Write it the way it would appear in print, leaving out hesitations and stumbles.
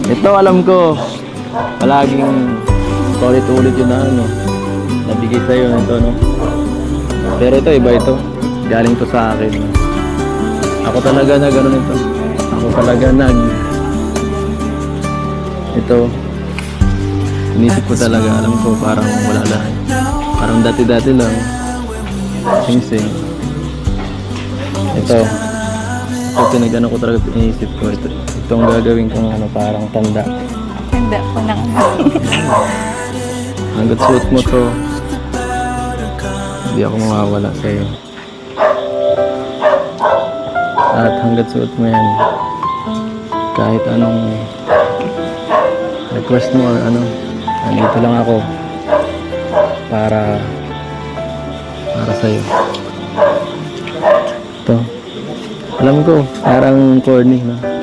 Ito alam ko, palaging ulit-ulit yun na ano, nabigay sa'yo ito, no? Pero ito, iba ito. Galing to sa akin. Ako talaga nag ano nito. Ako talaga ito. Inisip ko talaga, alam ko parang wala lang. Parang dati-dati lang. Sing-sing. Ito pinagano ko talaga, inisip ko itong gagawin kong ano, parang tanda. Tanda po ng Hanggat suot mo to, hindi ako mawawala sa'yo. At hanggat suot mo yan, kahit anong request mo or ano, nandito lang ako para sa'yo. Ito, alam ko, parang corny, no?